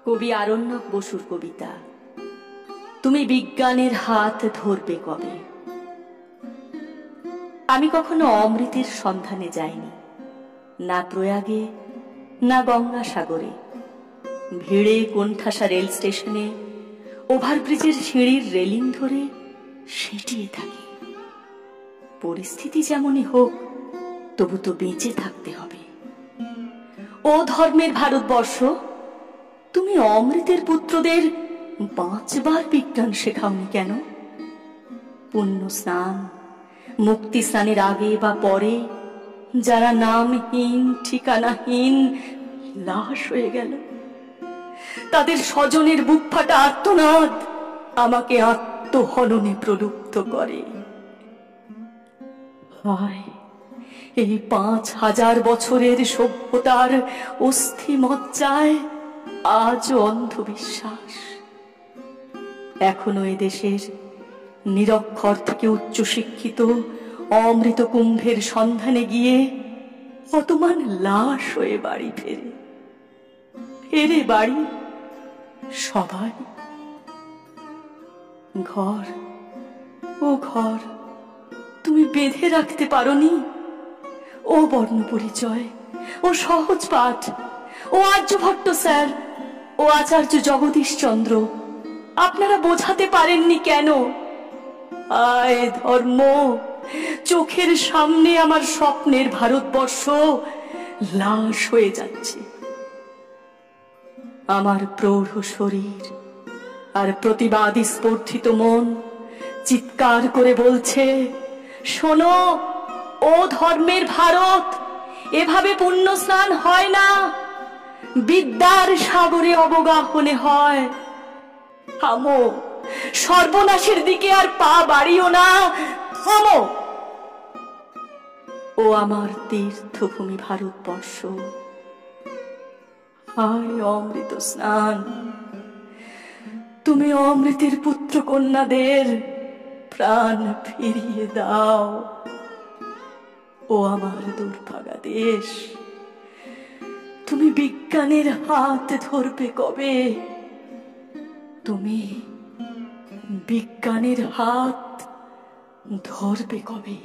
কবি আরণ্যক বসুর কবিতা, তুমি বিজ্ঞানের হাত ধরবে কবে। আমি কখনো অমৃতের সন্ধানে যাইনি, না প্রয়াগে না গঙ্গাসাগরে। ভিড়ে কোণঠাসা রেল স্টেশনে ওভারব্রিজের সিঁড়ির রেলিং ধরে সেটিয়ে থাকি। পরিস্থিতি যেমনই হোক, তবু তো বেঁচে থাকতে হবে। ও ধর্মের ভারতবর্ষ, তুমি অমৃতের পুত্রদের বাঁচবার বিজ্ঞান শেখাওনি কেন? পুণ্য স্নান, মুক্তি স্নানের আগে বা পরে যারা নামহীন ঠিকানাহীন লাশ হয়ে গেল, তাদের স্বজনের বুক ফাটা আর্তনাদ আমাকে আত্মহননে প্রলুব্ধ করে। হায়, এই ৫,০০০ বছরের সভ্যতার অস্থি মজ্জায় আজও অন্ধবিশ্বাস। এখনো এদেশের নিরক্ষর থেকে উচ্চশিক্ষিত অমৃত কুম্ভের সন্ধানে গিয়ে অতমান লাশ হয়ে বাড়ি ফেরে বাড়ি সবাই। ঘর, ও ঘর, তুমি বেঁধে রাখতে পারোনি। ও বর্ণ পরিচয়, ও সহজ পাঠ, ও আর্যভট্ট স্যার, ও আচার্য জগদীশ চন্দ্র, আপনারা বোঝাতে পারেননি কেন? আয় ধর্ম, চোখের সামনে আমার স্বপ্নের ভারতবর্ষ লাশ হয়ে যাচ্ছে। আমার প্রৌঢ় শরীর আর প্রতিবাদী স্পর্ধিত মন চিৎকার করে বলছে, শোনো ও ধর্মের ভারত, এভাবে পুণ্য স্নান হয় না, বিদ্যার সাগরে অবগাহনে হয়। থামো, সর্বনাশের দিকে আর পা বাড়িও না, থামো। ও আমার তীর্থভূমি ভারতবর্ষ, হায় অমৃত স্নান, তুমি অমৃতের পুত্র কন্যাদের প্রাণ ফিরিয়ে দাও। ও আমার দুর্ভাগা দেশ, তুমি বিজ্ঞানের হাত ধরবে কবে? তুমি বিজ্ঞানের হাত ধরবে কবে?